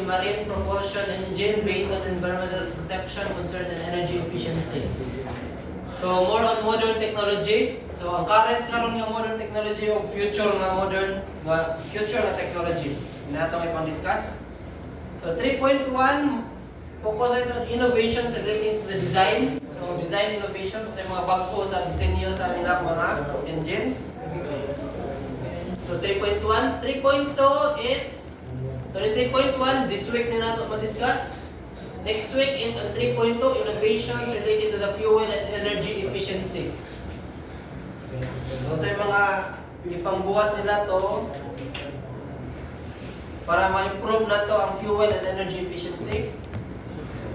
in marine propulsion engine based on environmental protection concerns and energy efficiency. So more on modern technology. So ang current karon nga modern technology o future na technology. Nato may pang-discuss. So 3.1 focuses on innovations relating to the design. So design innovation sa mga bago sa disenyo sa ilang mga engines. So 3.1, 3.2 is 3.1 this week na nato ma-discuss. Next week is on 3.2 innovations related to the fuel and energy efficiency. So sa mga ipangbuhat nila to para ma-improve na to ang fuel and energy efficiency.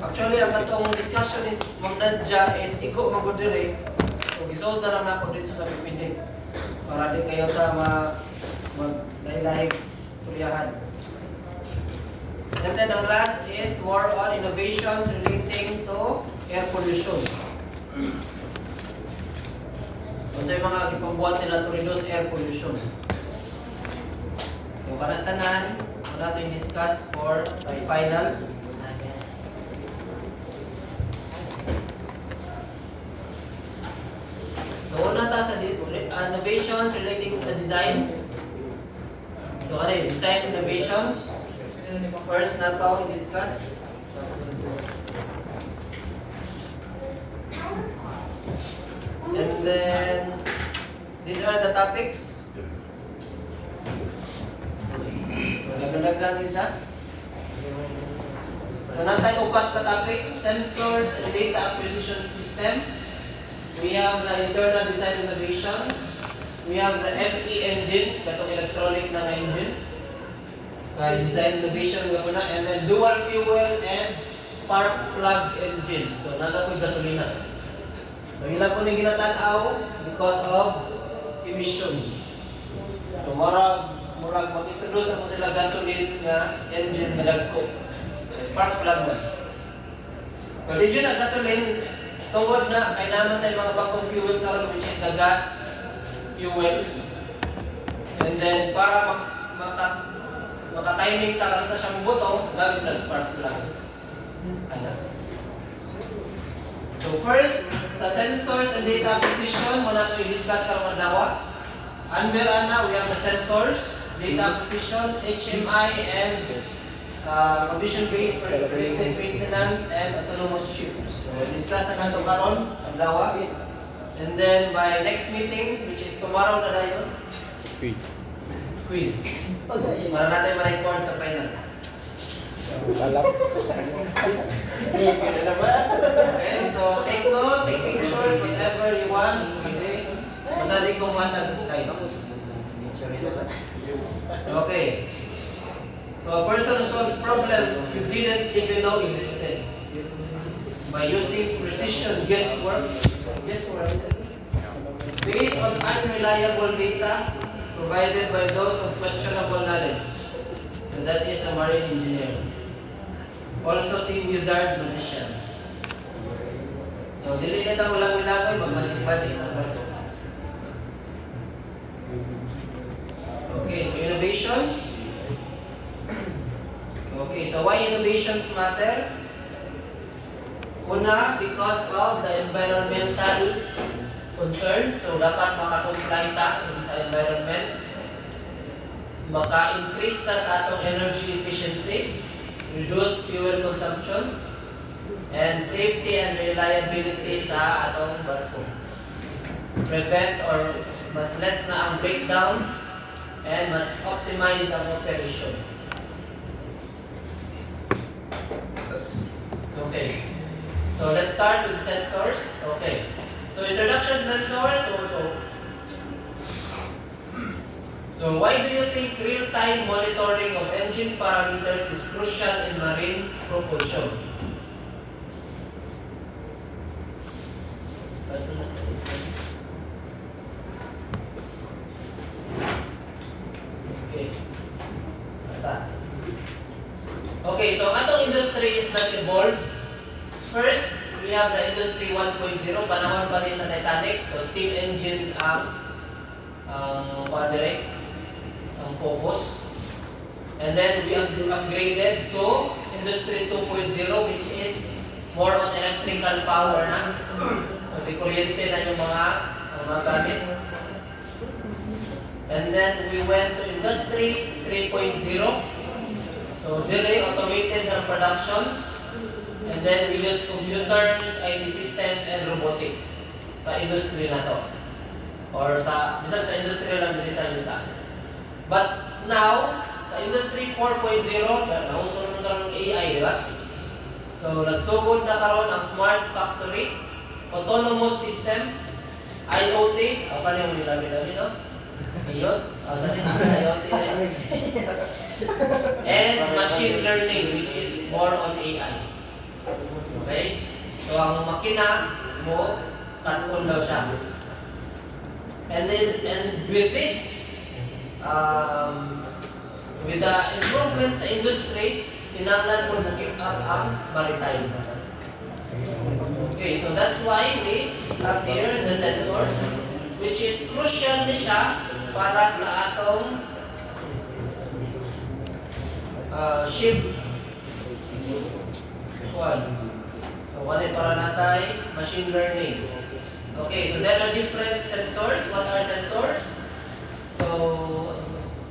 Actually, ang katong discussion is Ma'am Nadja is iko magudire. So gisold na lang ako dito sa PPD para di kayo ta mag-lahi-lahi istoryahan. And then ang last is more on innovations relating to air pollution. So yung mga ipambuhat nila to reduce air pollution. Yung kanatanan, wala to i-discuss for finals. So una ta sa innovations relating to the design. So ano yung design innovations? First na to i-discuss. And then these are the topics. So nagdagdag din siya. So natay upat ka topics: sensors and data acquisition system. We have the internal design innovations. We have the FE engines, katong electronic na engines. Design innovation nga muna, and then dual fuel and spark plug engines. So nada po gasolina. So ilan po ni ginatanaw because of emissions. So murag mag-introduce na po sila gasoline nga engine na dagko. Spark plug na. So did you na gasoline tungod na kay naman sa mga bagong fuel karon which is the gas fuels. And then para maka-timing ta karon sa siyang butong, gabis na spark plug. So first, sa sensors and data acquisition, muna ito i-discuss karong adlaw. Under ana, we have the sensors, data acquisition, HMI, and condition-based predictive maintenance and autonomous ships. So discuss na ito karon adlaw. And then by next meeting, which is tomorrow na dayon, quiz. Para natin ma-record sa finals. Okay, so take note, take pictures, whatever you want. Pwede. Basta di kong mata sa slides. Okay. So a person who solves problems you didn't even know existed by using precision guesswork based on unreliable data provided by those of questionable knowledge. So that is a marine engineer. Also si wizard magician. So dili na ta ulang-ulangoy mag-magic na barko. Okay, so innovations. Okay, so why innovations matter? Una, because of the environmental concerns. So dapat maka-comply ta sa environment. Maka-increase ta sa atong energy efficiency, reduce fuel consumption, and safety and reliability sa atong barko. Prevent or mas less na ang breakdowns and mas optimize ang operation. Okay. So let's start with sensors. Okay. So introduction sensors also. So why do you think real-time monitoring of engine parameters is crucial in marine propulsion? Okay. Okay, so atong industry is not evolved. First, we have the industry 1.0, panahon pa rin sa Titanic. So steam engines ang focus. And then we upgraded to Industry 2.0, which is more on electrical power na. So, di kuryente na yung mga gamit. And then we went to Industry 3.0. So, very automated na productions. And then we use computers, IT systems, and robotics sa industry na to. Or bisan sa industry lang din sa yuta. But now, sa Industry 4.0, nauso naman karon ng AI, di ba? So, nagsugod na karon ang smart factory, autonomous system, IoT, o kaniyang nilami-lami, no? Ayun, sa IoT na and machine learning, which is more on AI. Okay? So, ang makina mo, tatkon daw siya. And with this, with the improvement sa industry, tinanglan po na-keep up ang maritime. Okay, so that's why we have here the sensors, which is crucial na siya para sa atong ship. So, para natay machine learning. Okay, so there are different sensors. What are sensors? So,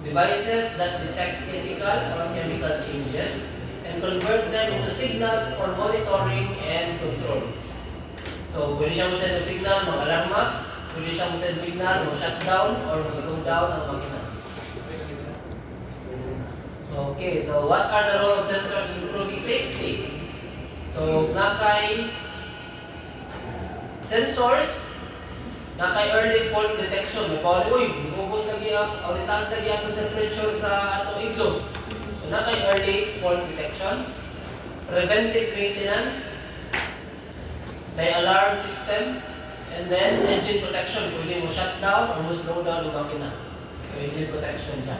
devices that detect physical or chemical changes and convert them into signals for monitoring and control. So, pwede siya mo-send ng signal, mag-alarma, pwede siya mo-send signal, mag-shutdown, or mag-slow down ang makina. Okay, so what are the role of sensors in improving safety? So, nakay sensors, nakay early fault detection. May pawali, uy, bumubos lagi ang, o taas lagi ang temperature sa atong exhaust. So, nakay early fault detection, preventive maintenance, may alarm system, and then engine protection. Pwede mo shut down or mo slow down yung makina. So, engine protection siya.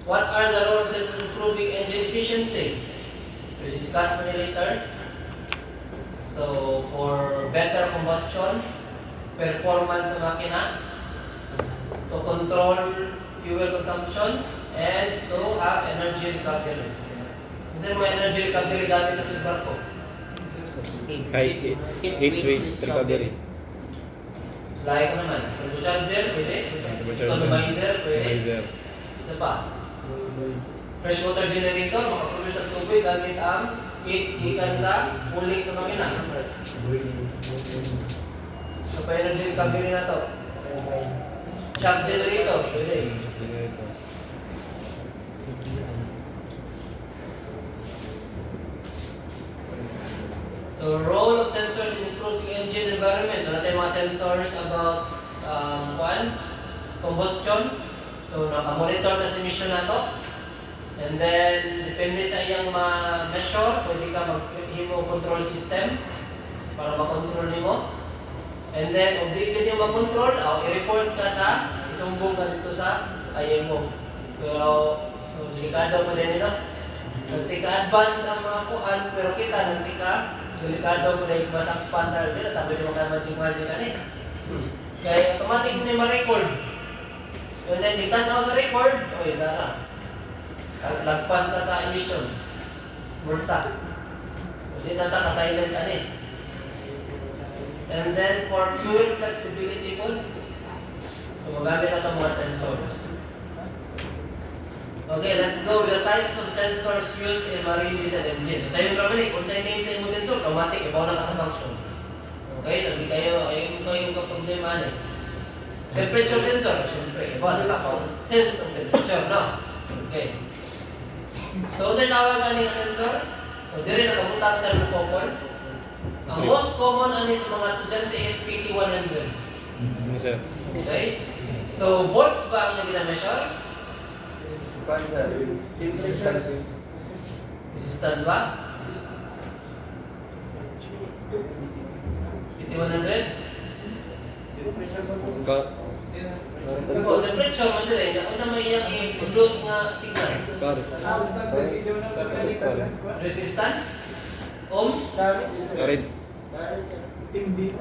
What are the roles of improving engine efficiency? We'll discuss mo later. So, for better combustion, performance sa makina, to control fuel consumption, and to have energy recovery. Kasi mo energy recovery gamit natin sa barko? Heat waste recovery. Slide ko naman. Turbocharger, pwede. Atomizer, pwede. Ito pa. Freshwater generator, makaproduce ng tubig gamit ang heat gikan sa cooling sa makina. So, pa energy recovery na to. Shock generator, pwede. So, role of sensors in improving engine environment. So, natin mga sensors about combustion. So, naka-monitor na sa emission na to. And then, depende sa iyang ma-measure, pwede ka mag-himo control system para makontrol nimo. And then, kung di ka makontrol, i-report ka sa, isumbong ka dito sa IMO. So delikado mo din ito. Nagtika-advance ang mga kuhan, pero kita delikado mo na yung masakpan talaga nila, tabi naman ka magsing-magsing ka niya. Kaya automatic mo na yung ma-record. And then, ditanaw sa record, oy, dara. Lagpas ka sa emission. Multa. So, di nata ka-silent ka niya. And then, for fuel flexibility po, so magamit na itong mga sensors. Okay, let's go with the types of sensors used in marine diesel engine. So, sa'yo naman kung sa'yo name sa imong sensor, automatic, ibaw na ka sa function. Okay, so di kayo, ayun ko yung problema niya. Temperature sensor, siyempre, ibaw na ka, sense of temperature, no? Okay. So, sa'yo tawag ani nga sensor? So, dire nakabutang thermocouple. Ang most common ani sa mga estudyante is PT100. Yes, sir. Okay? So, volts ba ang yung gina-measure? Resistance. Resistance ba? PT100? O, temperature man dili. Kung sa may iyang i-produce nga signal. Resistance? Ohms? Current.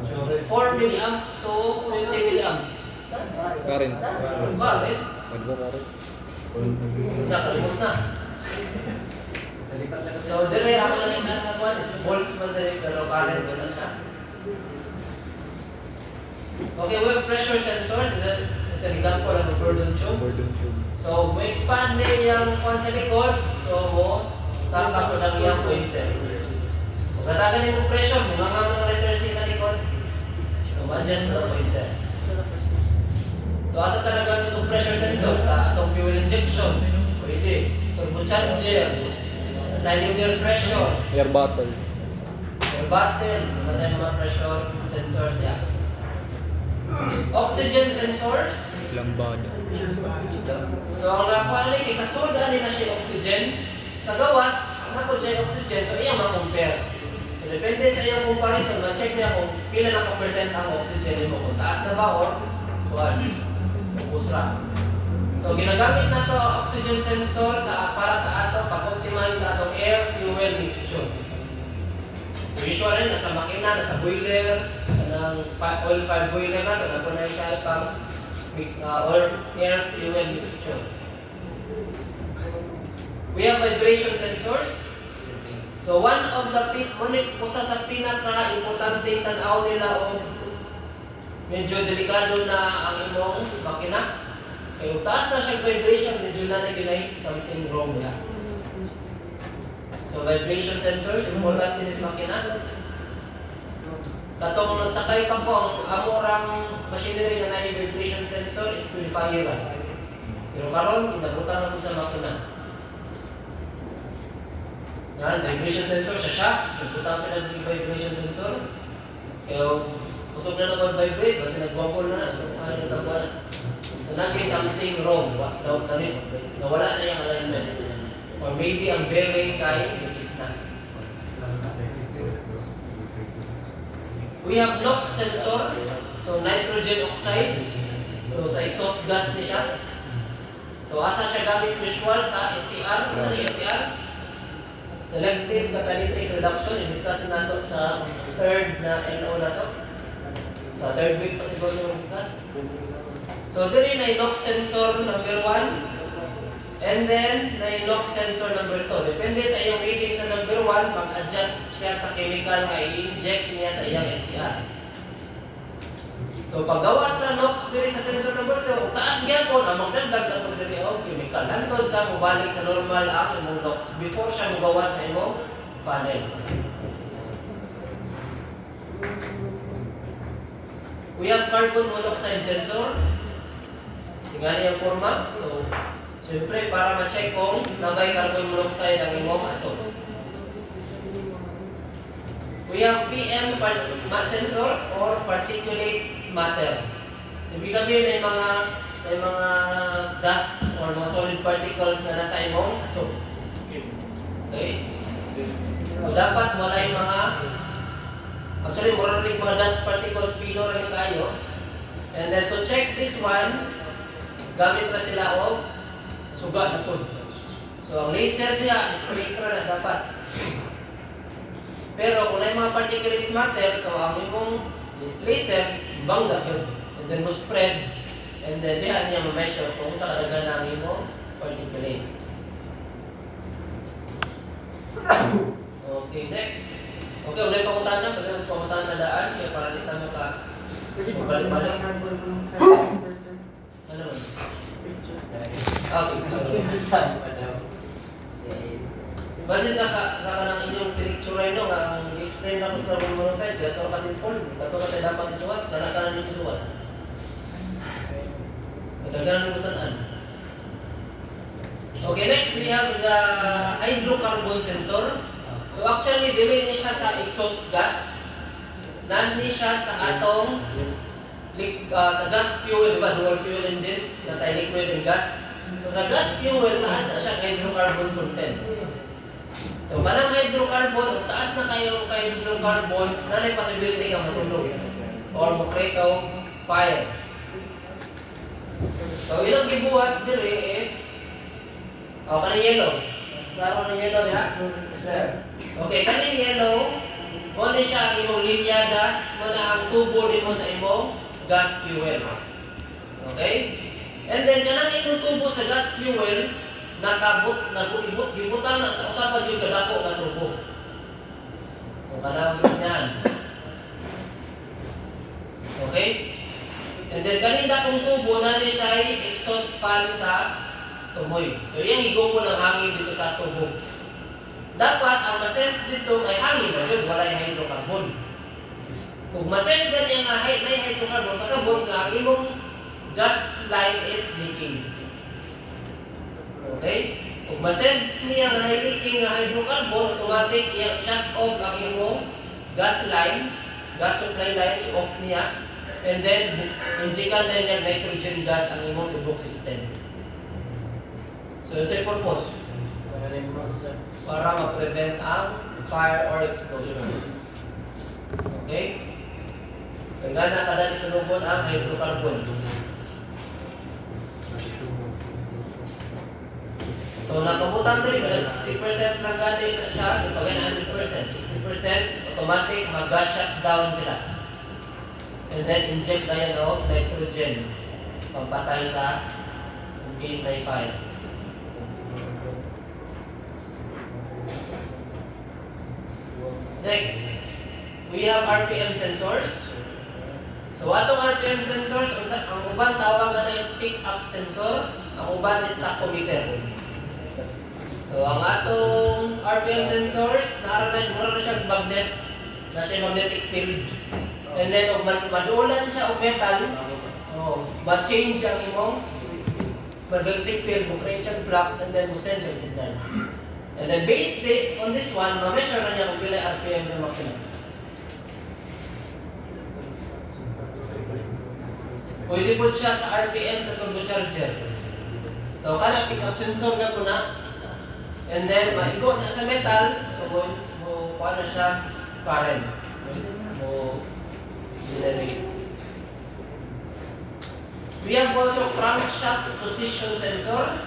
So, 4 milliamps to 20 milliamps. Current. Current? Nakalimot na. So, dire ako lang yung nagkakuan is volts man dire pero current ko na siya. Okay, we have pressure sensors. Is an example of a Gordon tube. Gordon tube. So, mo expand na yung kwan sa likod. So, mo saka ko lang yung pointer. So, katagan yung pressure, mga mga letters sa likod. So, adjust na pointer. So, asa talaga itong pressure sensor sa atong fuel injection? Pwede. Turbo charger. Assigning their pressure. Air bottle. Air bottle. So, mga pressure sensors niya. Oxygen sensors. Lambada. So, ang nakuha nila kaysa soda nila siya oxygen. Sa gawas, napod siya oxygen. So, iya ma-compare. So, depende sa iyong comparison, ma-check niya kung pila na ka% ang oxygen mo. Kung taas na ba or kuhan. Usra. So, ginagamit na to oxygen sensor para sa ato pag-optimize sa atong air fuel mixture. Usually, nasa makina, nasa boiler, ng oil fired boiler na ito, na siya pang air fuel mixture. We have vibration sensors. So, one of the usa sa pinaka-importante tanaw nila o medyo delikado na ang imong makina. Kaya taas na siyang vibration, medyo na naginay something wrong na. So, vibration sensors, important din sa makina. Katong nagsakay pa po, ang amorang machinery na na vibration sensor is purifier. Pero karon ginabutan na po sa makina. Yan, vibration sensor sa shaft, nagbutan sila ng vibration sensor. Kaya kusog na naman vibrate, basta nag-wobble na, so ano na tabuan. So, naging something wrong, nawala na yung alignment. Or maybe ang bearing kay nagis na. We have NOx sensor, so nitrogen oxide. So sa exhaust gas ni siya. So asa siya gamit usual sa SCR, sa SCR. Selective catalytic reduction, i-discuss nato sa third na NO na to. Sa third week pa siguro yung discuss. So diri na NOx sensor number 1. And then, na-NOx sensor number 2. Depende sa iyong reading sa number 1, mag-adjust siya sa chemical na i-inject niya sa iyong SCR. So, paggawas sa NOx diri sa sensor number 2, taas yan po na magdagdag na po diri o chemical. Hantod sa mubalik sa normal ang imong NOx before siya magawas sa imong panel. We have carbon monoxide sensor. Tingnan yung format. So, siyempre, para ma-check kung nabay carbon monoxide ang imong aso. We have PM sensor or particulate matter. Ibig sabihin ay mga dust or mga solid particles na nasa imong aso. Okay? So, dapat wala yung actually, more rin mga dust particles, pino rin kayo. And then, to check this one, gamit na sila o suga na po. So, ang laser niya, straight na dapat. Pero kung may mga particulates matter, so ang imong laser, bangga yun. And then mo spread, and then diyan niya ma-measure kung sa kadagan ng imong particulates. Okay, next. Okay, ulit pakutahan na daan, kaya para di tayo balik-balik. Ano naman? Okay. Basin sa kanang inyong picture no, ang i-explain na ko sa carbon monoxide, gato ka simple, gato ka dapat isuwat, kanatanan yung isuwat. Kadaghan ng butanan. Okay, next we have the hydrocarbon sensor. So actually, dili ni siya sa exhaust gas. Nani siya sa atong sa gas fuel, diba? Dual fuel engines, nasa liquid and gas. So sa gas fuel, taas na siya hydrocarbon content. So manang hydrocarbon, taas na kayo hydrocarbon, nanay possibility ka masunog or mag-create of fire. So ilang gibuhat diri is kanang yellow. Klaro ng yellow diha? Sir. Okay, kanang yellow, mo ni siya ang imong linyada, mo na ang tubo nimo sa imong gas fuel. Okay? And then kanang imong tubo sa gas fuel nagibot gibutan na sa usa pa gyud kadako nga tubo. O kanang ganyan. Okay? And then kaning dakong tubo na ni siya exhaust fan sa tumoy. So iyang higop ng hangin dito sa tubo. Dapat ang ma-sense dito ay hangin na yun, wala yung hydrocarbon. Kung ma-sense ganyan nga hydrocarbon, pasabot nga ang imong gas line is leaking. Okay? Kung ma-sense niya nga leaking nga hydrocarbon, automatic iyang shut off ang imong gas line, gas supply line, i-off niya. And then, injectan din niya nitrogen gas ang imong tubok system. So, yun sa purpose. Para ma-prevent ang fire or explosion. Okay? Kaya na kada isunubon ang hydrocarbon. So, nakabutan rin, 60% lang gati na siya, so pag 100%, 60% automatic mag-gas shutdown sila. And then inject na yan of nitrogen pampatay sa case na fire. Next, we have RPM sensors. So atong RPM sensors, ang uban tawagan na is pick up sensor, ang uban is tachometer. So ang atong RPM sensors, naara na siya magnet, na siya magnetic field. And then madulan siya og metal, ma-change ang imong magnetic field, mo-create siyang flux, and then mo-send siya signal. And then based on this one, ma-measure na niya kung pila RPM sa makina. Pwede po siya sa RPM sa turbocharger. So kana pick up sensor na po na. And then maigo na sa metal, so mo kuha na siya current. Mo generate. We have also crankshaft position sensor.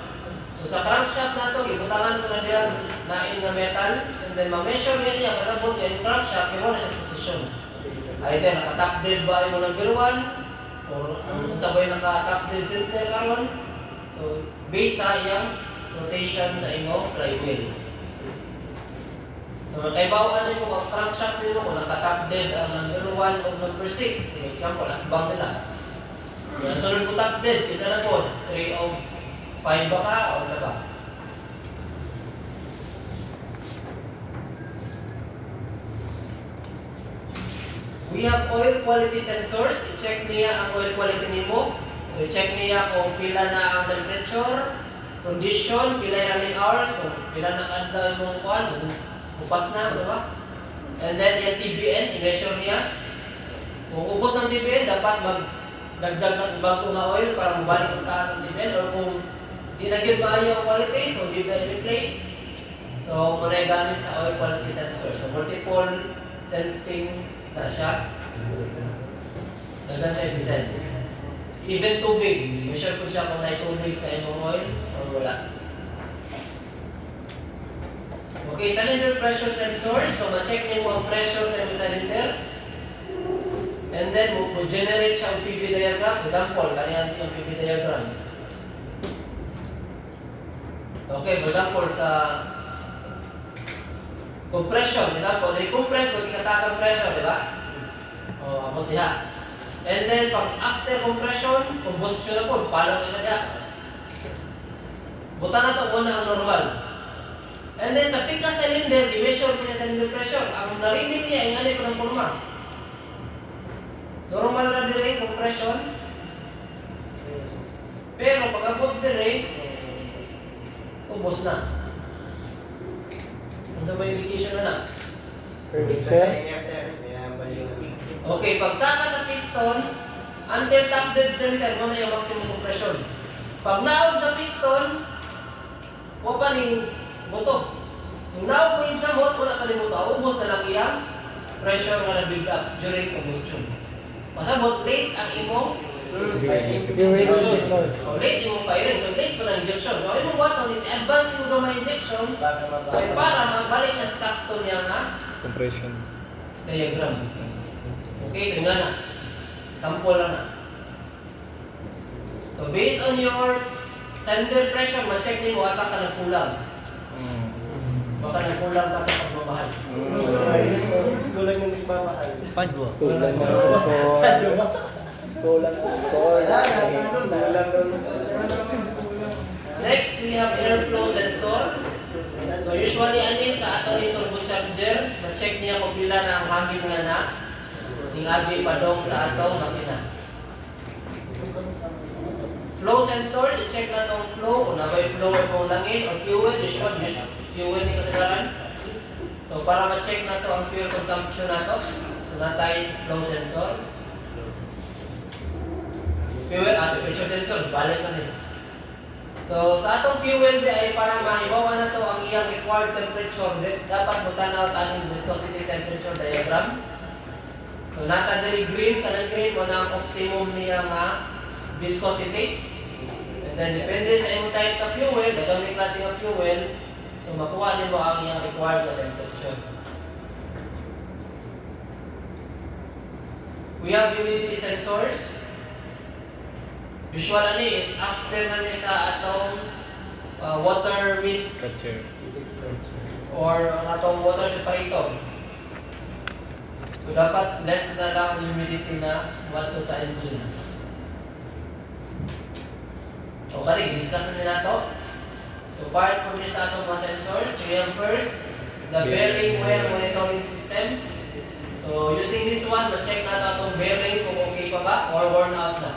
So sa crankshaft na to, ibutangan ko na diyan nain nga metal, and then ma-measure niya pasabot niya yung crankshaft, kaya wala siya sa posisyon. Either naka-top dead ba yung number 1, or kung sabay naka-top dead center karon. So based sa iyang rotation sa imong flywheel. So magkaibawan din mo ang crankshaft nimo kung naka-top dead ang number 1 o number 6. For example, atbang sila. Yan, sunod po top dead, kita na po, 3 o 5 ba ka o sa ba? We have oil quality sensors. I-check niya ang oil quality nimo. So i-check niya kung pila na ang temperature, condition, pila yung running hours, kung pila na adlaw yung kuan, upas na, di ba? And then yung TBN, i-measure niya. Kung ubos ng TBN, dapat magdagdag ng ibang nga oil para mabalik ang taas ng TBN, or kung di naging maayo ang quality, so di na i-replace. So muna gamit sa oil quality sensor. So multiple sensing na siya. Dagan siya i-sense. Even tubig, measure po siya kung may tubig sa imong oil or wala. Okay, cylinder pressure sensor. So ma-check niyo ang pressure sa imong cylinder. And then mo generate siya ang PV diagram. For example, kanyan yung PV diagram. Okay, for example sa compression, for example, i-compress mo ikataas ang pressure, di ba? O, abot diha. And then pag after compression, combustion na po, palo na diha. Buta na to una ang normal. And then sa pika cylinder, i-measure niya cylinder pressure. Ang narinig niya ay ngani ko ng forma. Normal na dire compression. Pero pag abot dire, ubos na. Ano sa may indication na? Okay, pag saka sa piston, under top dead center, mo na yung maximum compression. Pag naog sa piston, mo pa ning buto. Yung naog mo yung samot, wala pa ning buto, ubos na lang iyang pressure na na-build up during combustion. Pasabot, late ang imong injection. O late imong firing, so late pa na injection. So imong buhaton is advance mo gamay injection para magbalik siya sa sakto niya nga Compression. diagram. Okay, so nga na. Sample lang na. So based on your cylinder pressure, ma-check nimo asa ka nagkulang. Baka nagkulang ka sa pagmamahal. Kulang ng nagmamahal. Padwa. Kulang na Kulang daw. Next, we have airflow sensor. So usually ani sa ato ni turbocharger, ma-check niya kung pila na ang hangin nga na tingagi padong sa atong makina. Flow sensors, i-check na itong flow, kung nabay flow itong langit or fuel, usually fuel ni kasagaran. So para ma-check na to ang fuel consumption na to, so natay flow sensor. Fuel at pressure sensor, balik na din. So sa atong fuel di ay para mahibawan na to ang iyang required temperature, dapat mo tanaw taning viscosity temperature diagram. So nata diri green, kanang green mo na ang optimum niya nga viscosity. And then depende sa imong type sa fuel, daghang may klase nga fuel, so makuha nimo ang iyang required na temperature. We have humidity sensors. Usually is after na ni sa atong water mist Catcher. or ang atong water separator. So dapat less na lang ang humidity na wato sa engine. Okay, discuss na nato. So part po niya sa atong mga sensors, we have first the bearing wear monitoring system. So using this one, ma-check natin atong bearing kung okay pa ba or worn out na.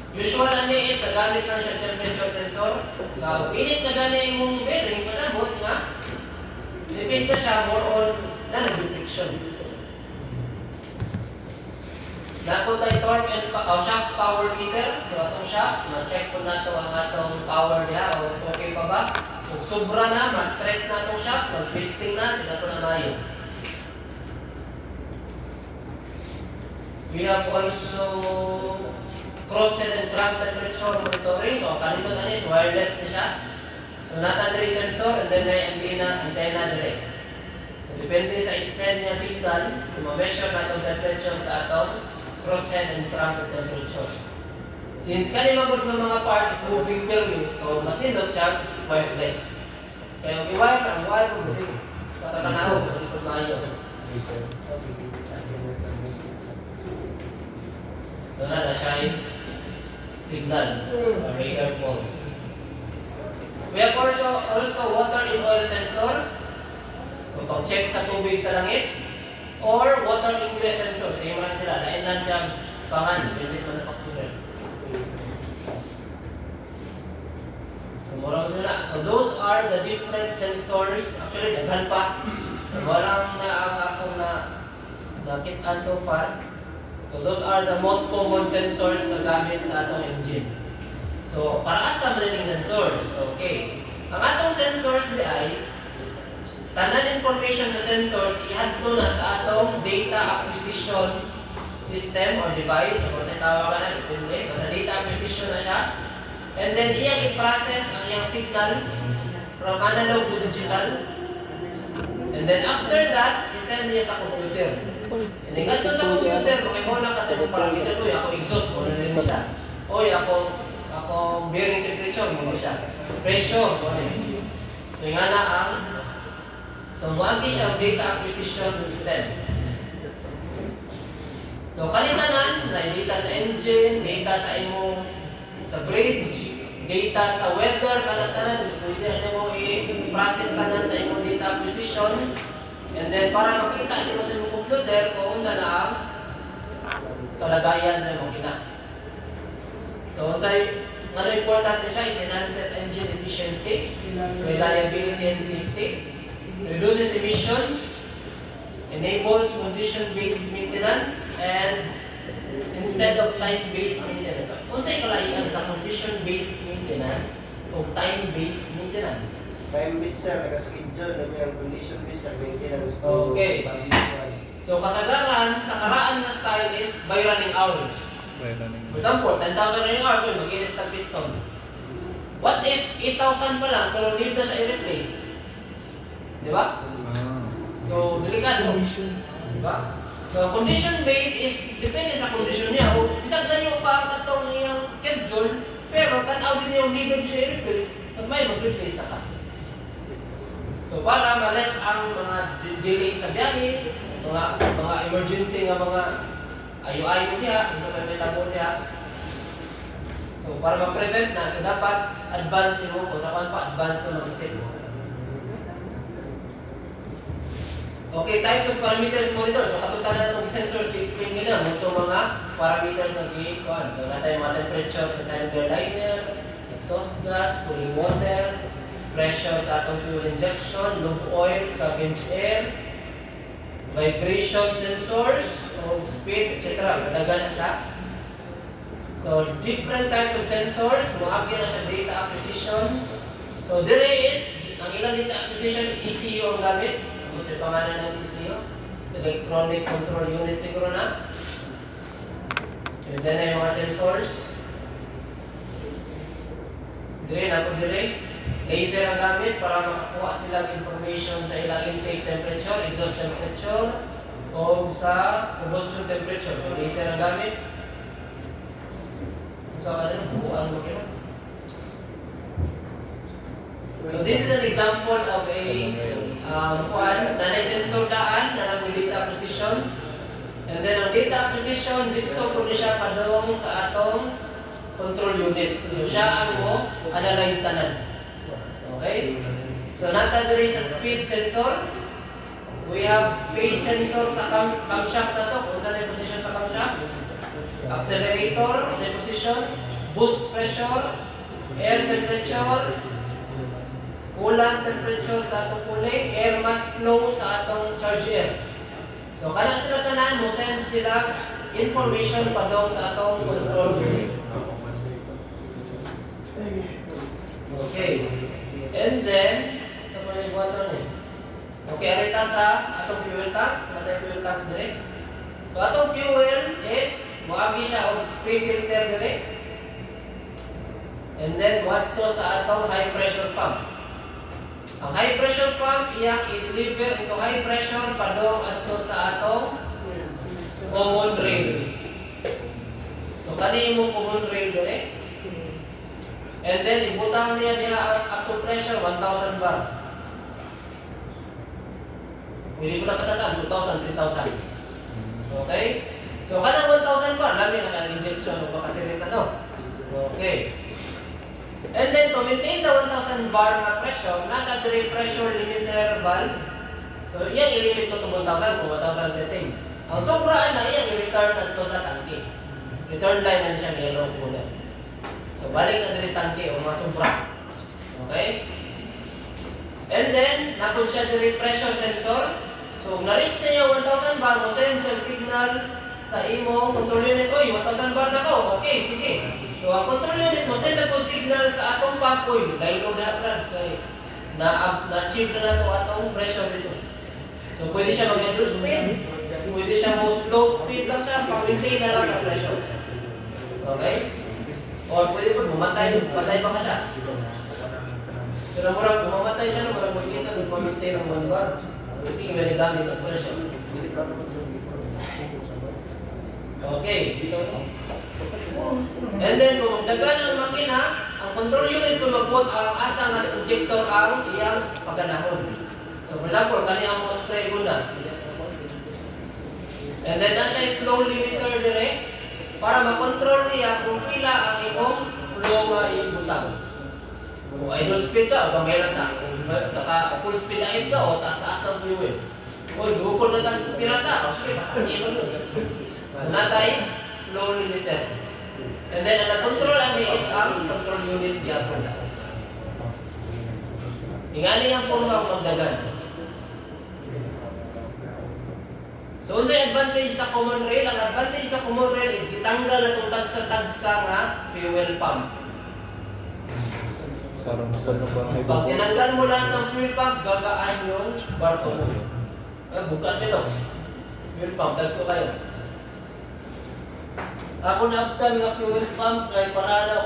Usual ani is nagamit lang siya temperature sensor. Kung init na gani imong bearing, pasabot nga nipis na siya more on na nag-friction. Napo tayo torque and shaft power meter. So atong shaft, ma-check po nato ang atong power niya o okay pa ba. Kung sobra na, ma-stress na atong shaft, mag-twisting na, tina po na mayo. We have also cross-head and crank temperature monitoring. So kanito na is wireless na siya. So nata diri sensor and then may antenna dire. So depende sa send niya signal, so ma-measure natong temperature sa atong cross-head and crank temperature. Since kanina magod ng mga part is moving firmly, so mas nindot siya wireless. Kaya yung i-wire ka, ang wire mo kasi sa kakanaw, sa likod mayo. So na siya yung signal or radar pulse. We have also water in oil sensor. So pag-check sa tubig sa langis or water ingress sensor. Same lang sila. Lain lang siya pangan, depende sa manufacturer. So mura mo sila. So those are the different sensors. Actually, daghan pa. So walang na ang akong nakitaan so far. So those are the most common sensors na gamit sa atong engine. So para asa man ning sensors? Okay. Ang atong sensors di ay tanan information sa sensors ihadto na sa atong data acquisition system or device o kung sa tawagan na depende. Basta data acquisition na siya. And then iyang i-process ang iyang signal from analog to digital. And then after that, isend niya sa computer. And then ganito sa computer, makimo na kasi kung parameter, uy, ako exhaust mo na rin siya. Uy, ako bearing temperature mo siya. Pressure mo na. So yung na ang so muagi siya ang data acquisition system. So kalitanan, na data sa engine, data sa imong sa bridge, data sa weather, kalatanan, pwede mo i-process tanan sa imong data acquisition. And then para makita nimo sa imong computer kung unsa na ang kalagayan sa imong makina. So unsay ano importante siya, it enhances engine efficiency, reliability and safety, reduces emissions, enables condition-based maintenance, and instead of time-based maintenance. Unsay kalahian sa condition-based maintenance o time-based maintenance? Time-based sir, nag-schedule na yung condition-based sir, maintenance. Okay. So kasagaran sa karaan na style is by running hours. For example, 10,000 running hours, so mag-inis ng piston. What if 8,000 pa lang pero need na siya i-replace? Di ba? So, delikado. Di ba? So, condition based is depende sa condition niya. Kung isang layo pa ang katong iyang schedule, Pero tanaw din yung needed siya i-replace, mas may mag-replace na ka. So para ma-less ang mga delay sa biyahe, mga emergency nga mga ayo-ayo niya, kung sa pagkitabo niya. So para ma-prevent na, so dapat advance mo kung saan pa advance ka mag-isip mo. Okay, types of parameters monitor. So katutan na itong sensors i-explain nila mo itong mga parameters na gikuan. So natin yung mga temperature sa cylinder liner, exhaust gas, cooling water, pressure sa atong fuel injection, lube oil, scavenge air, vibration sensors, o speed, etc. So daga na siya. So different types of sensors, muagi na siya data acquisition. So there is, ang ilang data acquisition, ECU ang gamit. Kung siya pangalan ng ECU, Electronic Control Unit siguro na. And then ay mga sensors. Dire, laser ang gamit para makakuha sila ng information sa ilang intake temperature, exhaust temperature, o sa combustion temperature. So laser ang gamit. So kanina, buuan mo kaya. So this is an example of a nanay sensor daan na nang data acquisition. And then ang data acquisition, dito ko siya padong sa atong control unit. So siya ang mo analyze tanan. Okay? So nata diri sa speed sensor, we have phase sensor sa camshaft na to, kung saan yung position sa camshaft. Accelerator, kung saan yung position. Boost pressure, air temperature, coolant temperature sa atong cooling, air mass flow sa atong charge air. So kana sila tanan mo send sila information padong sa atong control unit. Okay. And then sa mga water ni. Okay, arita sa atong fuel tank, natay fuel tank dire. So atong fuel is moagi siya og pre-filter dire. And then what to sa atong high pressure pump. Ang high pressure pump iyang i-deliver into high pressure padong adto sa atong common rail. So kani imong common rail dire. And then ibutang niya up to pressure 1,000 bar. Pwede ko na katasan 2,000, 3,000. Okay? So kanang 1,000 bar, lami na kang injection o makasirit na no. Okay. And then to maintain the 1,000 bar na pressure, nata dire pressure limiter valve. So iya i-limit ko to 1,000 kung 1,000 setting. Ang sobra na iya i-return adto sa tangke. Return line na siya yellow color. So balik na dire sa tangke o mga sobra. Okay? And then napun siya dire pressure sensor. So na-reach na yung 1,000 bar, mo send siya signal sa imong control unit. Oy, 1,000 bar na ko. Okay, sige. So ang control unit mo send na po signal sa atong pump oil, dahil load brand kay na-achieve na to atong pressure dito. So pwede siya mag-idle speed, pwede siya mo slow speed lang siya, pang-maintain na lang sa pressure. Okay? Or pwede po patay pa ka siya. Pero murag mamatay siya, murag mag-isa kung pang-maintain ang 1 bar. Kasi may gamit ang pressure. Okay. And then kung dagan ang makina, ang control unit kung mag-put ang asa nga sa injector ang iyang pagganahon. So for example, kani ang mo spray guna. And then na siya yung flow limiter dire para ma-control niya kung pila ang imong flow nga ibutang. Kung idle speed ka, o gamay lang sa naka full speed ahead ka o taas-taas ng fuel. O bukod na tayong pirata, o sige, pakasiya mo yun. So natay flow limiter. And then ang nag-control ani is ang control unit gyapon. Ingali ang forma magdagan. So unsay advantage sa common rail? Ang advantage sa common rail is gitanggal na itong tagsa-tagsa nga fuel pump. Parang napan Pag tinanggal mo lahat ng fuel pump, gagaan yung barko mo. Bukan nito. Fuel pump, dagko kayo. Ako naabtan nga fuel pump kay para na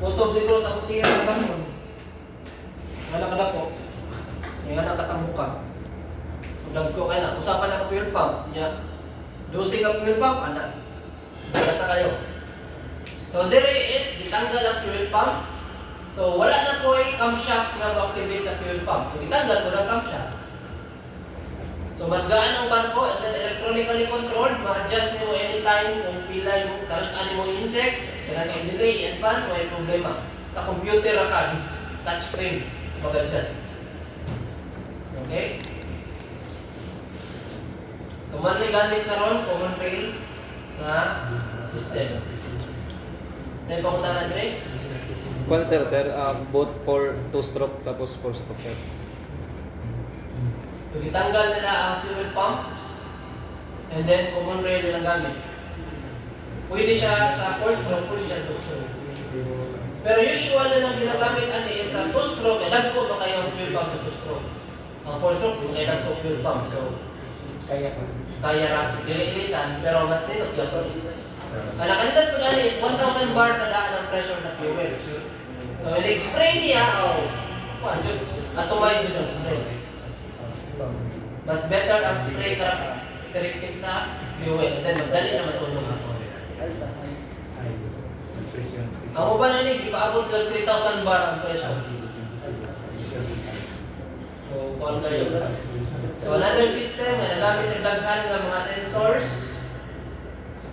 kutob siguro sa kutira ng barko. Wala ka na po. Yung anak katambuka. Dagko kayo na. Usapan na ka fuel pump. Dosing ka fuel pump, anak. Dagata kayo. So there is itanggal ang fuel pump. So wala na po ay camshaft nga mag-activate sa fuel pump. So itanggal mo ng camshaft. So mas gaan ang barko and then electronically controlled, ma-adjust nimo anytime kung pila yung karos ani mo i-inject, kaya kay delay, advance, may problema. Sa computer ra ka, touchscreen, mag-adjust. Okay? So manli gamit karon common rail na system. Then pakutan na dire. Kwan sir, both for 2-stroke tapos 4-stroke sir. So itanggal nila ang fuel pumps and then common rail nilang gamit. Pwede siya sa 4-stroke, pwede siya 2-stroke. Pero usual na lang ginagamit is sa 2-stroke, dagko ba kayo ang fuel pump sa 2-stroke? Ang 4-stroke, kaya dagko fuel pump. So, kaya ra, dili-ilisan, pero mas nito gyapon. Ang nakandidat po dali is 1,000 bar na daan ang pressure sa fuel. So, i-spray niya, atomize yun ang spray. Mas better ang spray characteristic sa fuel. And then, mas dali siya masunog. Ang uban na ni, ipaabot lang 3,000 bar ang pressure. So, paano kayo? So, another system na nagamit sa daghan ng mga sensors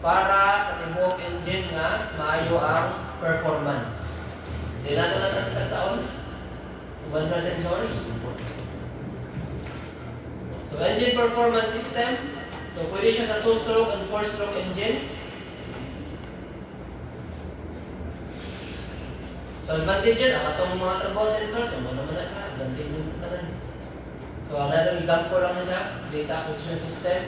para sa tibuok engine nga maayo ang performance. Hindi natin na sa saon. Uban na sensors. So, engine performance system. So, pwede siya sa 2-stroke and 4-stroke engines. So, advantages, ang atong mga trabaho sensors, ano naman na siya, advantage yung naman. So, another example lang na siya, data acquisition system.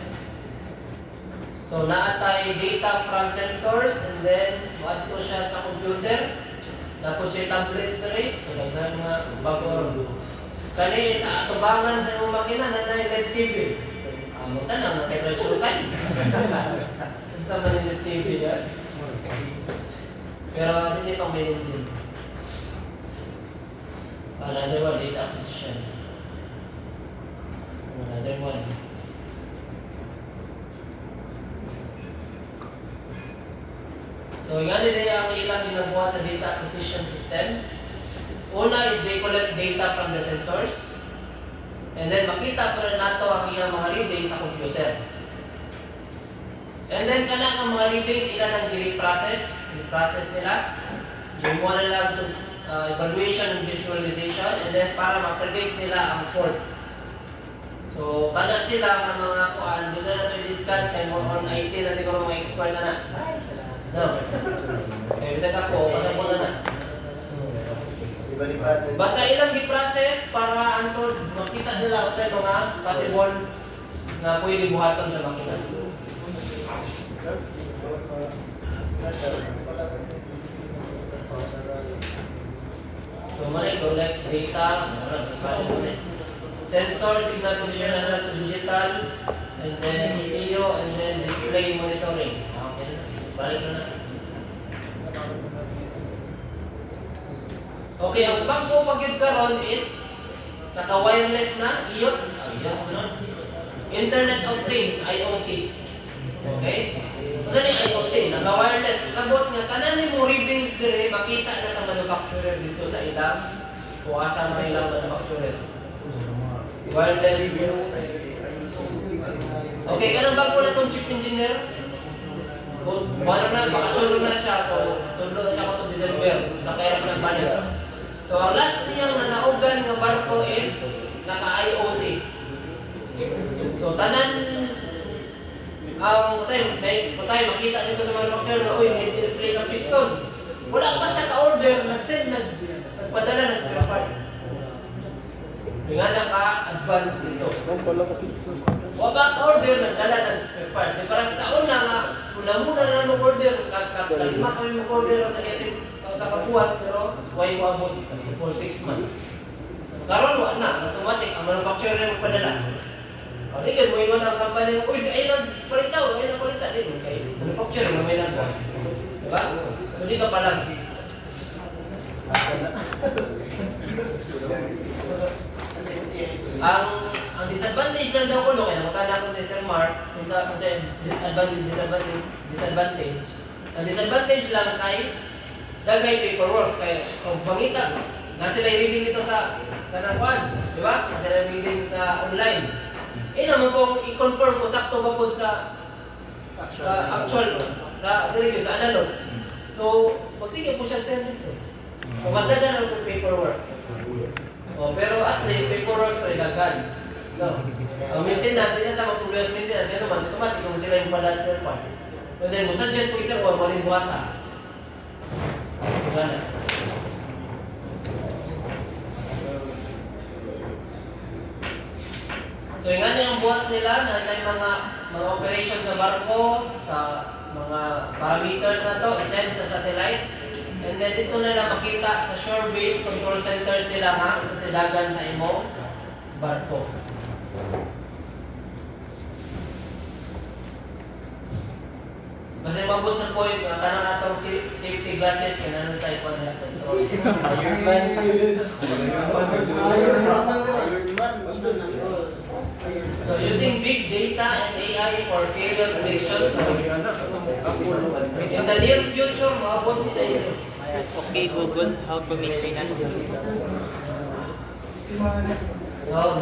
So, naatay data from sensors and then, add to siya sa computer. Napod siya template rin. So, daghan mga bago. Kani sa atubangan sa imong makina na LED TV. Ang tanang na kay time. Sa man LED TV ya. Pero hindi pang main engine. Another one, data acquisition. Another one. So, yan din ang ilang ginabuhat sa data acquisition system. Una is they collect data from the sensors. And then makita pa rin nato ang iyang mga readings sa computer. And then kana ang mga readings ilan ang i-process nila. Yung mo nila to evaluation and visualization and then para ma-predict nila ang fault. So kana sila ang mga kuan din na nato i-discuss kay more on IT na siguro mga expert na. Ay, salamat. No. Kaya bisag ako pasabot na. Basta ilang i-process para antod makita nila sa mga possible na pwede buhaton sa makina. So muna collect data, sensor, signal position, analog to digital, and then ECU, and then display monitoring. Okay, balik na. Okay, ang bago pag-give karon is naka-wireless na, IoT, Internet of Things, IoT. Okay? Kasi ni IoT, naka-wireless. Sabot nga, tanan mo readings dire, makita na sa manufacturer dito sa ilang o asa na ilang manufacturer. Wireless. Okay, kanang bago na itong chip engineer, wala na, bakasyon na siya, so tundo na siya ko December, sa kaya ko ng banner. So, ang last niyang nanaugan ng barko is naka-IoT. So, tanan ang patay makita dito sa manufacturer na, uy, need i-replace ang piston. Wala pa siya ka-order, nagpadala ng spare parts. Yung nga naka-advance dito. Wala ka-order, nagdala ng spare parts. Di para sa una nga, muna na mag-order, kalima kami mag-order sa sa kabuhat, pero why mo abot for 6 months. Karon wala na, automatic, ang manufacturer na magpadala. O, di mo yung ang company na, uy, ay nagpalitaw, di mo kayo. Manufacturer na may nagpas. Diba? So, di ka pa lang. Ang disadvantage lang daw ko, kaya nakatanda ko ni Sir Mark, kung sa disadvantage. Ang disadvantage lang kay dagay paperwork kay kung pangita na sila i-reading dito sa kanang kwan, di ba? Na sila i-reading sa online. Naman pong i-confirm ko sakto ba po sa actual sa dili sa analog. So, magsige po siya send dito. So, mas dagan ang paperwork. Pero at least paperwork sa ilagan. No. Ang maintenance, hindi na tama problema sa maintenance. Kaya naman, automatic kung sila yung pala spare part. And then, kung suggest po isa ko, maling buhata. Gana. So, yung ano yung buhat nila, na yung mga operation sa barko, sa mga parameters na to, isend sa satellite. And then, dito na lang makita sa shore-based control centers nila ha, sa dagan sa imong barko. Basta mabot sa point, kanang atong safety glasses, kailangan tayo po na controls. So using big data and AI for failure prediction. In the near future, maabot sa inyo. Okay, Google, how to make finance? No.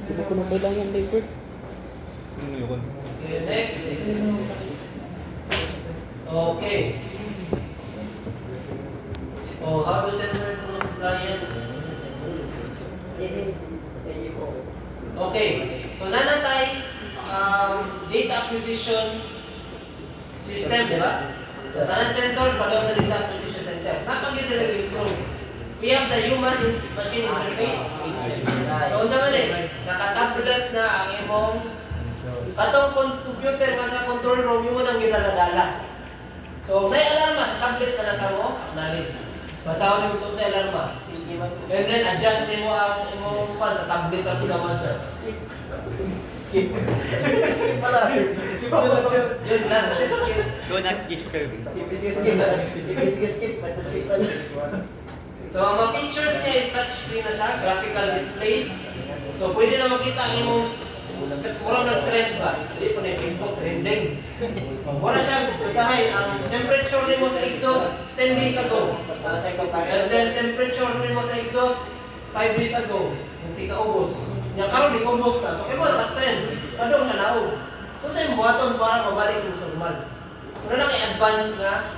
Hindi ko na kailangan labor. Okay, next. Okay. Oh, how to censor client? Okay. So, nanatay data acquisition system, di ba? So, tanan sensor pa daw sa data acquisition center. Napagin sila improve. We have the human-machine interface. So, unsa man naka-tablet na ang imong katong computer nga sa control room mo nang ginaladala. So, may alarma sa tablet na nakamo, nalit. Basahon nimo tungod sa alarma. And then adjust nimo ang imong pan sa tablet at naman sa skip pala. Skip pala. Yun lang, skip. Do not disturb. Skip pala. So, ang mga features niya is touchscreen na siya, graphical displays. So, pwede na makita ang imong murang nag-trend ba? Hindi po na yung Facebook trending. Wala siya, kakahay, ang temperature nimo sa exhaust 10 days ago. And then temperature nimo sa exhaust 5 days ago. Hindi ka ubos. Yung karoon, di ubos ka. So, kaya mo nakastrend. Padong nanaog. So, sa yung buhaton para mabalik yung normal. Kung na kay advance na,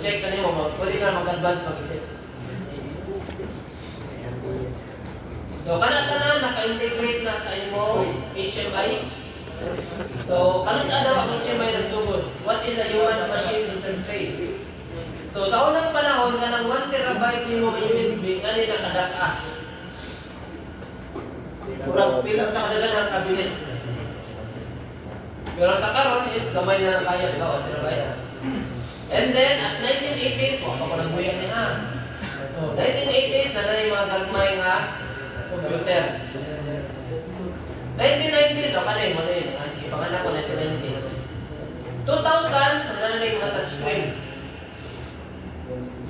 check ka nimo, pwede ka mag-advance mag-isip. So, tanan naka-integrate na sa imo HMI. So, ano sa daw ang HMI nagsugod? What is a human-machine interface? So, sa unang panahon, kanang 1 terabyte nimo ang USB, nga nila kadaka. Kurang pila sa kadaghan ng cabinet. Pero sa karon is gamay na lang kaya, di ba? 1 terabyte. And then, at 1980s, wala pa nagbuyan niya. So, 1980s, na yung mga gagmay nga computer. 1990s, o kanay mo na yun. Ipanganak ko 1990. 2000, so na yung mga touchscreen.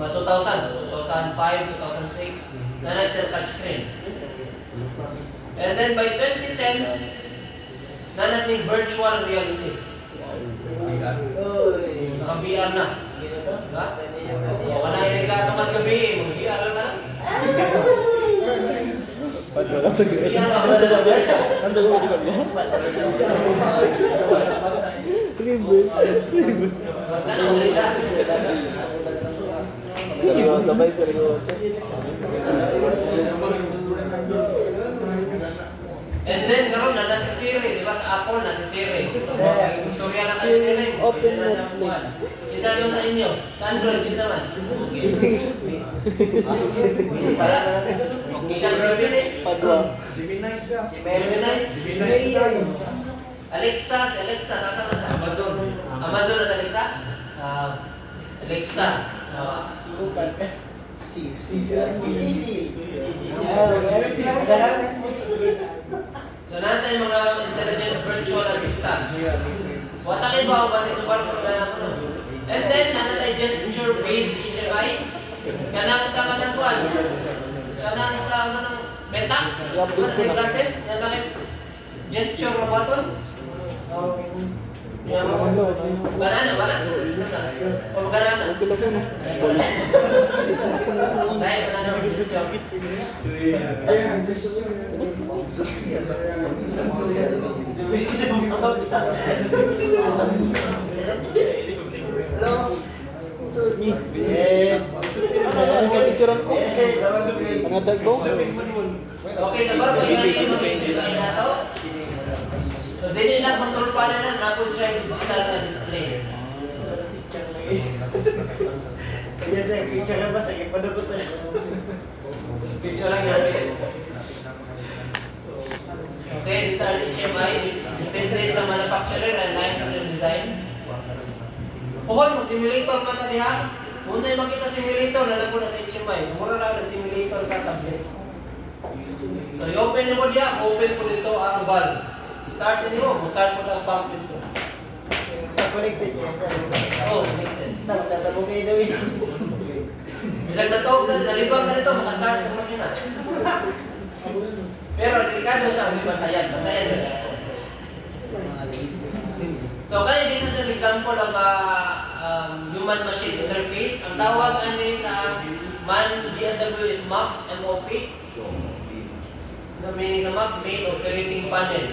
Mga 2000, so 2005, 2006, na natin touchscreen. And then by 2010, na natin virtual reality. Naka-VR na. Diba? O, kanay reglato mas gabi, mag-VR na. Padala sa gabi. VR na, padala sa gabi. Nasa gabi di ba niya? Tanong salita. Seryoso ba? Seryoso. And then, karon na nasa Siri, di ba sa Apple, nasa Siri. Istorya na sa Siri. Open Netflix. Isa lang sa inyo. Sa Android, kinsa man. Padua. Gemini. Alexa, si Alexa, saan na siya? Amazon. Amazon na si Alexa? Alexa. So, natin yung mga intelligent virtual assistant. Wata kayo ba ako kasi sa barko kaya ako. And then, natin gesture-based HMI. Kanang sa kanang kuwan. Kanang sa kanang meta. Kanang sa glasses. Kanang gesture na button. Banana, banana. O banana. Dahil banana mo this job. Okay, sa barko yung information ay nato. So, dili lang control panel na napod siya yung digital na display. Kaya sa picture na ba sa ipadabot na? Picture lang yun. Okay, these are HMI. Depende sa manufacturer and line of design. Puhon, mag-simulator man na diha. Kung sa'yo makita simulator, nalagpo na sa HMI. Mura lang nag-simulator sa tablet. So, i-open mo diya, open po dito ang valve. Start mo, start mo ang pump dito. Connected yan sa Oh, connected. Tapos sasabugay daw yun. Bisag na to, nalibang ka nito, makastart ang makina. Pero delikado siya, hindi bantayan. Bantayan mo. So, kaya this is an example of a human-machine interface. Ang tawag ani sa MAN BMW is MAP, MOP. The meaning sa MAP, main operating panel.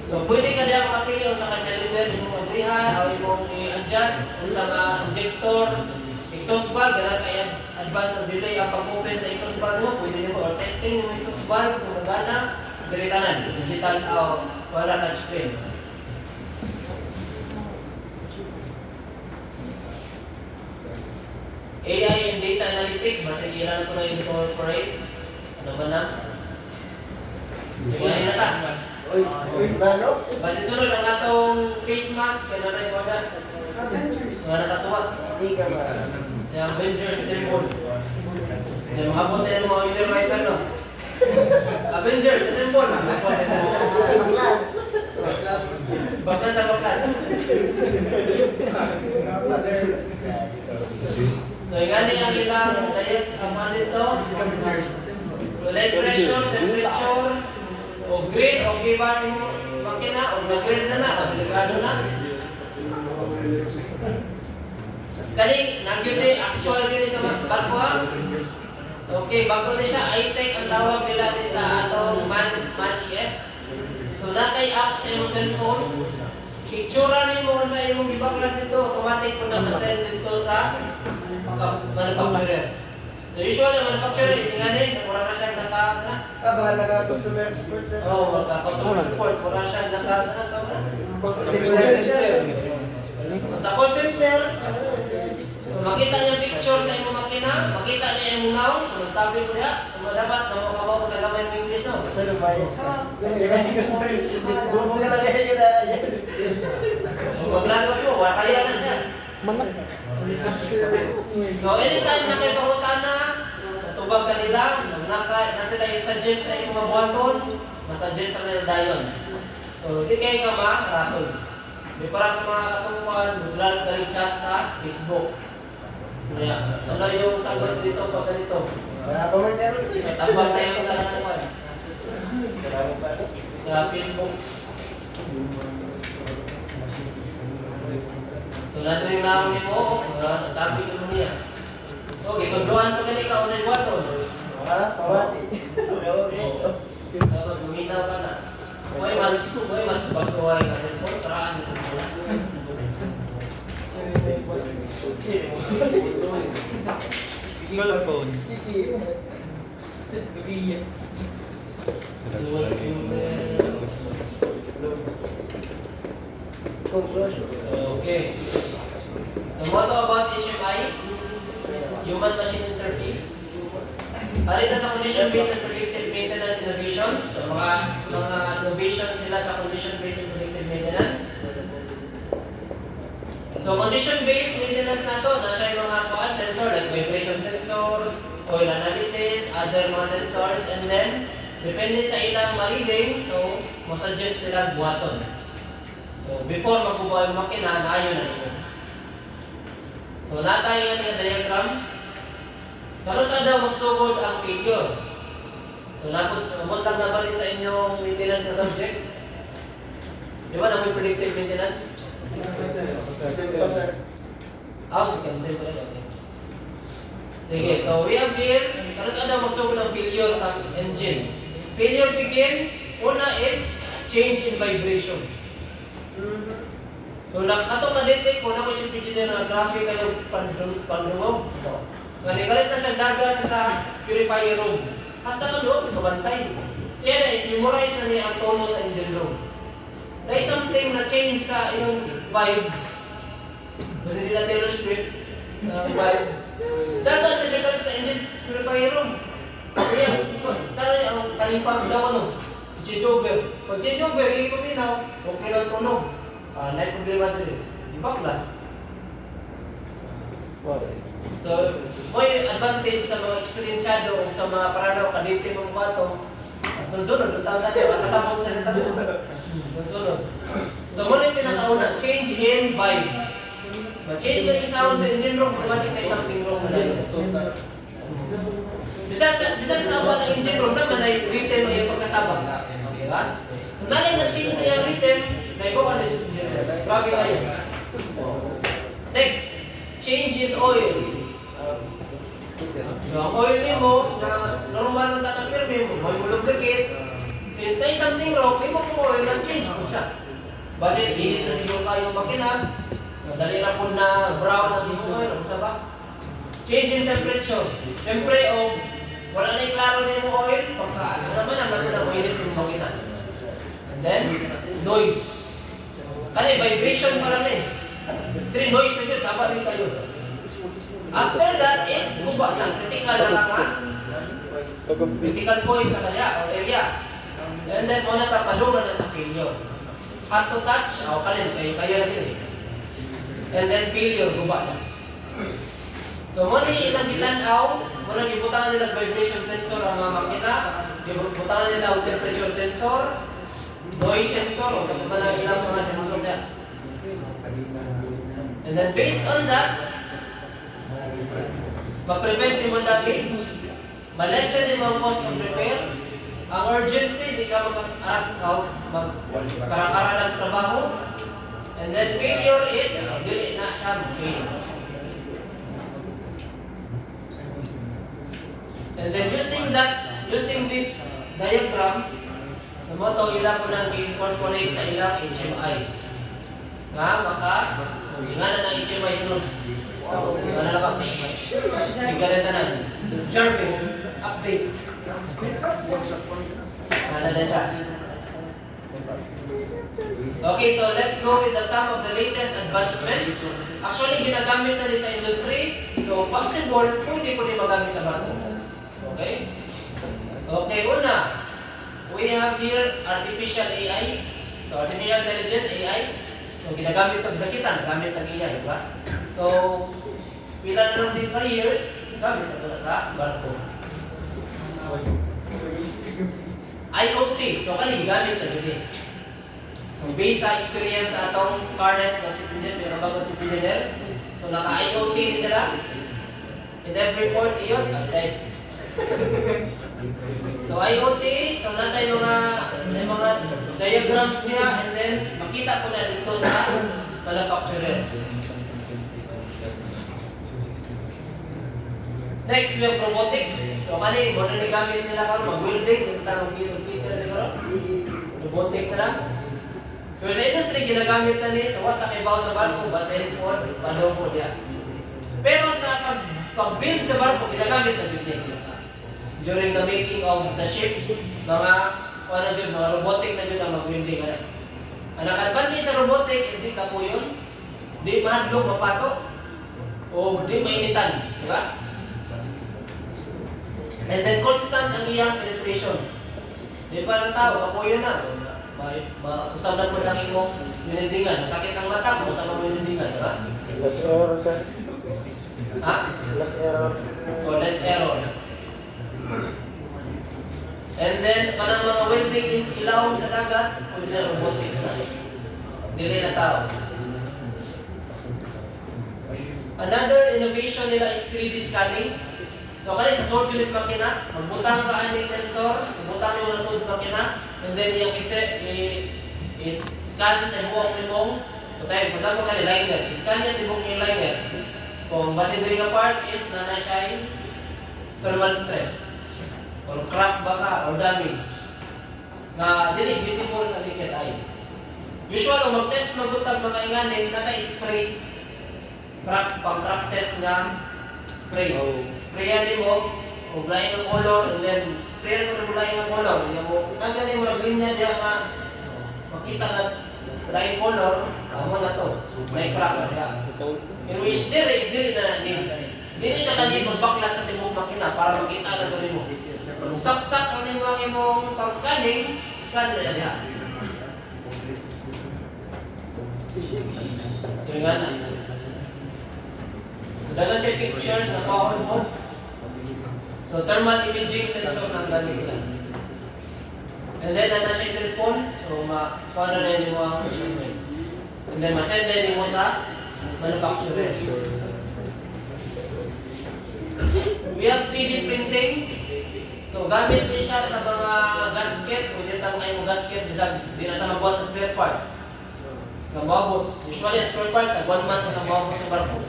So, pwede ka diyan makapili kung sa cylinder imong abrihan o imong i-adjust kung sa mga injector, exhaust valve, ganun kaya advance or delay ang pag-open sa exhaust valve mo, pwede nyo or testing yung exhaust valve kung magana, diretanan, digital wala touchscreen. AI and data analytics, basta kailangan ko na incorporate. Ano ba na? Yan na ta. Ano? Basta sunod ang atong face mask, kaya na tayo na. Mga nakasuwat. Hindi ka ba? Yung Avengers symbol. Yung mga punta yung mga user rifle, no? Avengers symbol. Glass. Baklas sa baklas. So, yung ang ilang diet ang mga dito. So, light pressure, temperature, o grade, okay ba yung makina, o nag-grade na na, delikado na. Kani, nagyude, actual din sa barko ha. Okay, bago na siya, iTech ang tawag nila din sa atong MAN ES. So, natay app sa imong cellphone. Itsura ni mo kung sa imong gibaklas dito, automatic po na-send dito sa manufacturer. So, usually, ang manufacturer is nganin, mura na siya Baka naka-customer support sa... Oo, customer support, mura siya sa call center. So, makita niya picture sa imong makina, makita niya yung noun, so magtabi ko niya. So, dapat na makabaw ko tagamay ng English, no? Basta lumay. Yung customer service, bumo ka lang yan na yan. So, maglagot mo, wala kaya na siya. So, anytime na kayo pangutana, natubag ka nila, na sila i-suggest sa inyong mga buhaton, masuggest na nila dayon. So, di kayo ka makaratod. May para sa mga katungkuhan, maglag ka chat sa Facebook. Kaya, ano yung sagot dito pag ganito? Wala pa man meron siya. Tambal tayo sa kasakuan. Sa Facebook. So, natin namin mo, nagtabi ko niya. Okay, kontroan po kanina ako sa iwaton. Wala, pawati. Tapos luminaw ka na. May mas pagkuhay kasi kontraan ito. Cell phone. Okay. So what about HMI? Human Machine Interface. Alin na sa condition-based and predictive maintenance innovations. So mga innovations nila sa condition-based and predictive maintenance. So condition-based maintenance na to, nasa yung mga sensor like vibration sensor, oil analysis, other mga sensors, and then depende sa ilang ma-reading, so masuggest sila buhaton. So before makuha yung makina, naayon na ito. So natay yung ating diagram. Karon sa daw magsugod ang figure. So napot lang na bali sa inyong maintenance na subject. Di ba na may predictive maintenance? Simple, sir. So cancel ko lang. Okay. Sige, so we have here, tapos ano magsugod ng failure sa engine. Failure begins, una is change in vibration. So atong na-detect ko na ko siya engineer na graphic kayo pandungog. Ganikalit na siya dagat sa purifier room. Hasta ka doon, ito bantay. So yan is memorize na niya ang tono sa engine room. There is something na change sa iyong vibe. Kasi hindi na Taylor Swift vibe. Dagat na siya galit sa engine purifier room. Kaya, tara ang kalimpag daw ano, change over. Pag change over, ipaminaw, okay lang tunog. May problema din. Di ba class? So, may advantage sa mga eksperyensyado o sa mga paranaw kadete mong bato. Sunod, ang tawag natin, makasabot na nito. Sunod. So, muna yung pinakauna, change in vibe. Ma-change ka yung sound sa engine room, automatic na something wrong na yun. So, bisag sa awa ng engine room naman ay rhythm ay pagkasabak. Diba? So, nalay na-change sa yung rhythm, naibawa na yung engine room. Grabe kayo. Next, change in oil. Ang oil ni mo na normal na tatapirme mo, may lubricate. Since na something wrong, may mo oil na change mo siya. Basta init na siguro kayo makina, madali na po na brown na siguro oil, ano ba? Change in temperature. Siyempre, wala na yung klaro na yung oil, pagka ano naman, na mainit yung makina. And then, noise. Kaya vibration pa lang eh. 3 noise na yun, sabat rin kayo. After that is guba na, critical na nga. Critical point na kaya, or area. And then, muna tapadungan na sa failure. Hard to touch, kalin, kayo lang yun eh. And then failure, guba na. So, muna ilang gitanaw, muna gibutangan nila vibration sensor ang mga makina, gibutangan nila ang temperature sensor, noise sensor, o kapag na ilang mga sensor niya. And then based on that, ma-prevent yung mga damage, ma-lessen yung mga cost of repair, ang urgency, di ka magkarakara ng trabaho, and then failure is, dili na siya fail. And then using this diagram, mo to ilang ko nang i-incorporate sa ilang HMI. Nga, nga na ng HMI sunod. Ano na ka? Sigareta na. Jarvis, update. Ano na siya? Okay, so let's go with some of the latest advancements. Actually, ginagamit na din sa industry. So, possible, pwede po din magamit sa barko. Okay? Okay, una. We have here artificial AI. So, artificial intelligence, AI. So, ginagamit ito. Bisa kita, nagamit ng AI, di ba? So, pila na lang sa years, gamit na sa barko. IoT. So, kali, gamit na yun. So, based sa experience sa atong current ng chip engineer, pero bago chip engineer. So, naka-IoT ni sila. In every port, iyon, okay. So IoT, so natay mga diagrams niya and then makita po na dito sa manufacturer. Next, we have robotics. So kani, mo na gamit nila karon mag-welding, ito mag-build fitter siguro. Robotics na lang. Pero sa industry, ginagamit na ni, so what nakibaw sa barko, basahin po, pano po niya. Pero sa pag-build sa barko, ginagamit na building. During the making of the ships, mga robotic na yun ang mag-welding. Ang naka-advantage sa robotic is di ka po yun, di mahadlong mapasok, o di mainitan, di ba? And then constant ang iyang penetration. Di pa na tao, ka po yun na. Usaban mo lang yung winildingan. Masakit ang mata, usaban mo yung winildingan, di ba? Less error, sir. Ha? Less error. O less error. And then, parang mga welding in ilaw sa dagat, pwede na robotics na. Dili na tao. Another innovation nila is 3D scanning. So, kaya sa sword unit makina, magbutang ka aning sensor, magbutang yung mga sword makina, and then yung i-scan scan tibuok nimong patay for example kani liner scan niya tibuok yung liner kung basin diri nga part is na siya thermal stress or crack baka or damage nga dili visible sa naked eye. Usual o mag-test magutag mga ingani naka-spray pang crack test nga spray. Sprayan nimo og lain ang color and then sprayan mo na lain ang color. Yung mo nagani mo ra linya diha nga makita na lain color amo na to. May crack na diha. In which dili na dili na kani magbaklas sa tibok makina para makita na to nimo. Kung saksak ang imong pang scanning, scan na diha. So nga na. So dagan siya pictures na pa-on mode. So thermal imaging sensor ang gamit nila. And then nana siya cellphone, so ma-paano na yun yung mga measurement. And then ma-send na yun mo sa manufacturer. We have 3D printing. So gamit niya siya sa mga gasket, kung hindi naman kayo mo gasket, hindi na naman magbuhat sa spare parts. Namabot. Usually, spare parts, 1 month na namabot sa barko.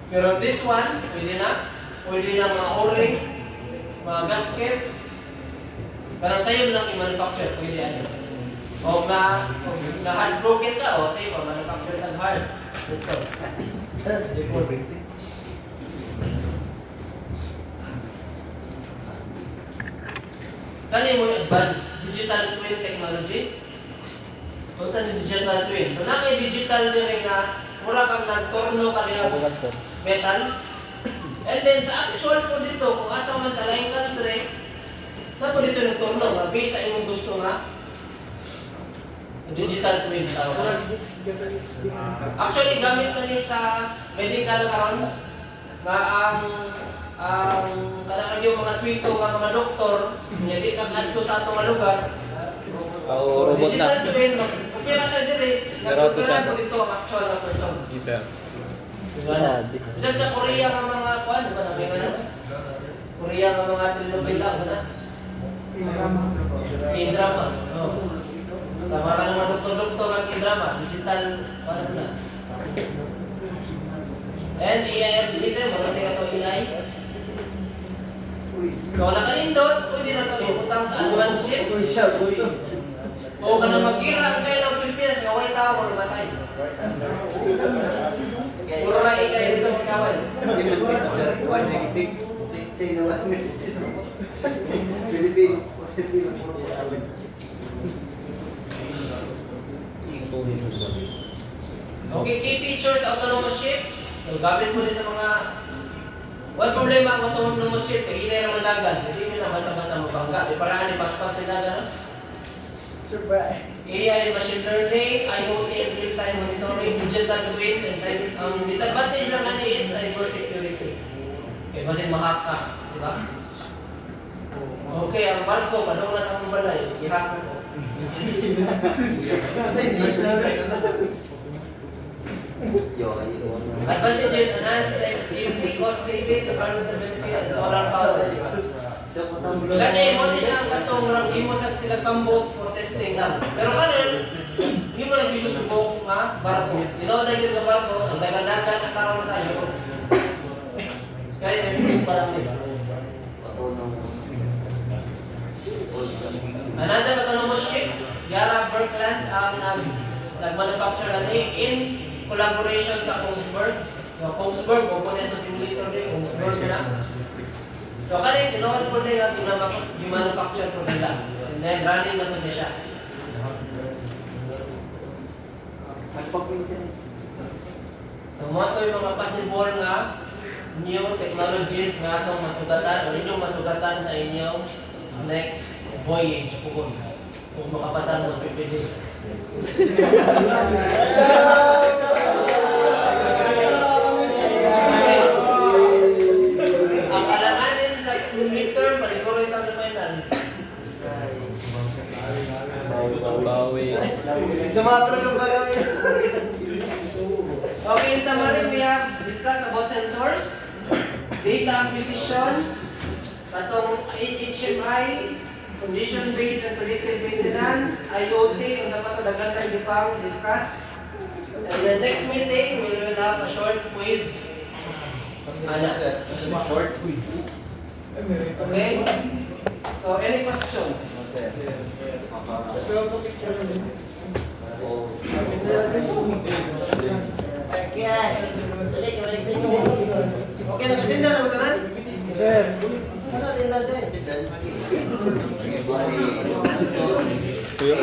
Pero this one, pwede na mga o-ring, mga gasket. Parang sa'yo lang i-manufacture, pwede yan. O na hard broken ka, okay, manufacture ka hard. Ito. Kani mo yung advanced digital twin technology. So sa digital twin. So na kay digital din nga mura kang nagtorno kaniya metal. And then sa actual po dito kung asa man sa lain country, na po dito nagtorno nga based sa imong gusto nga. So digital twin tawag. Actually gamit na ni sa medical karon nga ang kanang yung mga swito nga mga doktor nya di ka kadto sa atong mga lugar. Robot na. Digital twin, kaya na siya dire. Nagtutunan ko dito ang actual na person. Yes, sir. Bisa sa Korea nga mga kuan, ba na may ganun? Korea nga mga telenovela, gana? K-drama. Sa mga doktor-doktor ng K-drama, digital, paano na? And AI dito, marami ka ito AI. So, nakalindot, pwede na ito ibutang sa advanced ship. O ka na mag-gira ang China o Pilipinas, kaway tao, mamatay. Puro na AI dito magkawal. Okay, key features sa autonomous ships. So, gamit mo din sa mga wala problema ang autonomous ship, hinay naman dagat. Hindi nyo na basta-basta mabangga. Di parang ni paspas ni dagat. AI, machine learning, IoT, and real-time monitoring, digital twins, and ang disadvantage lang kasi is cyber security. Okay, basin ma-hack ka, di ba? Okay, ang barko, padong na sa akong balay, i-hack ko. Advantages, enhanced safety, cost savings, environmental benefits, and solar power. Kaya mo din siya ang katong hindi mo sa sila pambot for testing lang. Pero kanin, hindi mo nag-isusubok nga barko. Ino na yung barko, ang dagan-dagan ang karoon sa iyo. Kaya testing pa lang din. Another autonomous ship, Yara Berkland ang nag-manufacture na in collaboration sa Kongsberg. Kongsberg, component ng simulator din, Kongsberg na. So kanin, ginawa po nila yung manufacture po nila. And then running na po na siya. So mga ito yung mga possible nga new technologies nga itong masugatan o inyong masugatan sa inyong next voyage po kung makapasan mo sa days. Ang alanganin sa midterm, paliguro ito sa finals. Bawi. Dumatro yung bagay. Okay, in summary, we have discussed about sensors, data acquisition, katong HMI, condition-based and predictive maintenance, IoT, kung sa mga dagan tayo pang discuss. And the next meeting, we will have a short quiz. Ana. Short quiz. Okay? So, any question? Okay, nakatinda na ba tanan? Sir. Ano tinda sir? Tuyo.